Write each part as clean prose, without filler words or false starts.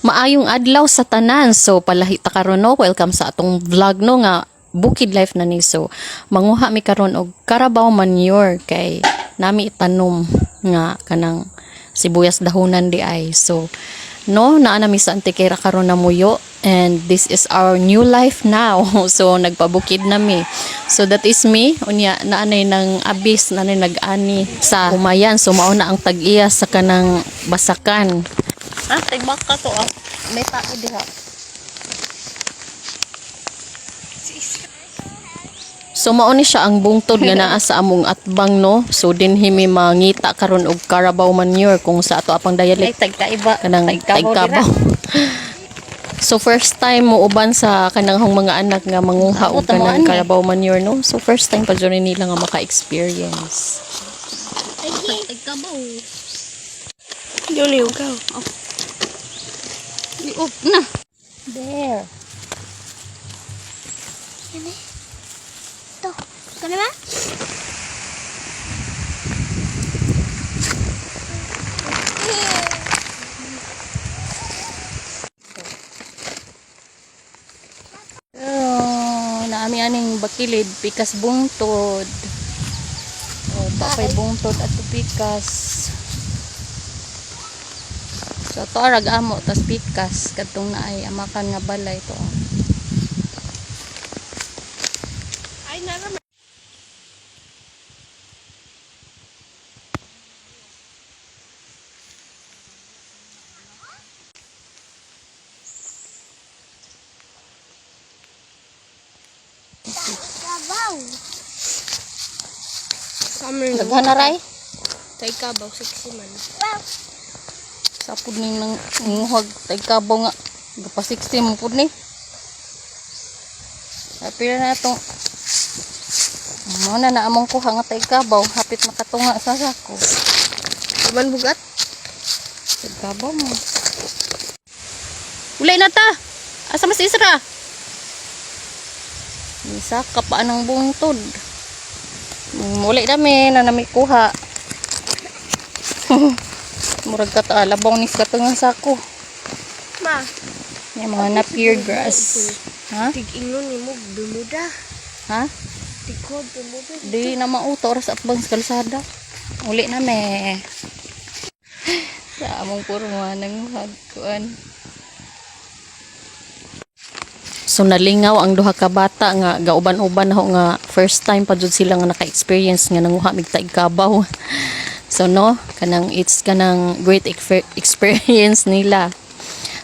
Maayong adlaw sa tanan. So palahi ta karon no, welcome sa atong vlog no nga bukid life na ni. So manguha mi karon og Carabao manure kay nami itanom nga kanang sibuyas dahonan di ay. So no, naa nami sa Antiquera karon na muyo and this is our new life now. So nagpabukid nami. So that is me. Unya naanay ng abis naanay nag-ani sa humayan. So mao na ang tag-iya sa kanang basakan. Tigbak ka to may tao diha. So mao ni siya ang bungtod nga naa sa among atbang no. So dinhi mi mangita karon og Carabao manure kung sa ato apang dialect tagkaiba kanang tagkabaw. So first time mo uban sa kanang mga anak nga manguha og kanang Carabao manure no. So first time pa jud nila nga maka-experience. Tagkabaw. Yuli ugaw. Liop na. There. Ini. Tuh, kenapa? Naami aning bakilid pikas bungtod. Oh, tapay bungtod at pikas. So to arag amo tas pikas kadtong naay amakan nga balay to. Ay naman. Kabaw. Summer na. Daghan na ray. Tay kabaw sexy man. Sa pud ning nang nguhag tagkabaw nga gapa 60 mo pud ni. Apil na to. Mo na among kuha nga tagkabaw hapit makatunga sa sako. Kaman bugat? Tagkabaw mo. Ulay na ta. Asa mas isra? Isa ka pa ng bungtod. Muli dami na nami kuha. Murag ka ta labaw ni sa tungang sako. Ma, Yung mga napier grass. Ha? tig-ingon ni mo bumuda. Ha? Tigod bumuda. Di na mauto oras at bang sa kalsada. Uli na me. Sa among puro mga nanguhagkuan. So nalingaw ang duha ka bata nga gauban-uban ako nga first time pa jud sila nga naka-experience nga nanguha mig taigkabaw. So no, kanang it's kanang great experience nila.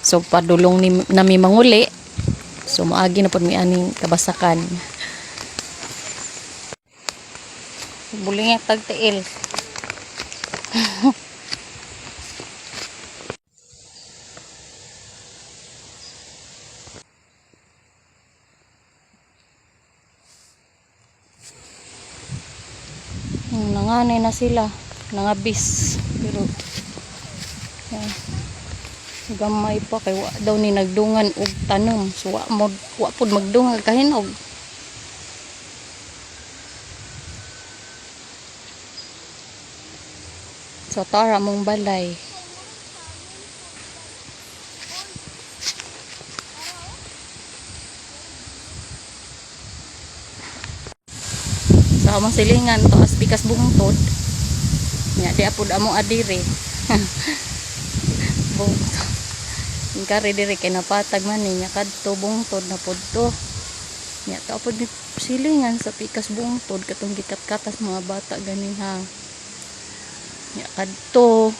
So padulong ni nami manguli. So maagi na pud mi aning kabasakan. Buling tagtiil. Nanganay na sila, nangabis. Pero gamay pa kay wa daw ni nagdungan og tanom. So wa pud magdungag kahinog. So tara mong balay. Sa among silingan to as bikas bungtod. Nya di apud among adiri. Bungtod. Ingkari diri kay napatag man niya kadto bungtod na pud to. Nya to apud ni silingan sa pikas bungtod katong gikat-katas mga bata ganin ha. Nya kadto.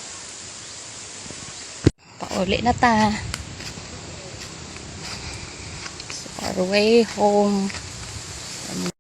Pauli na ta. So our way home.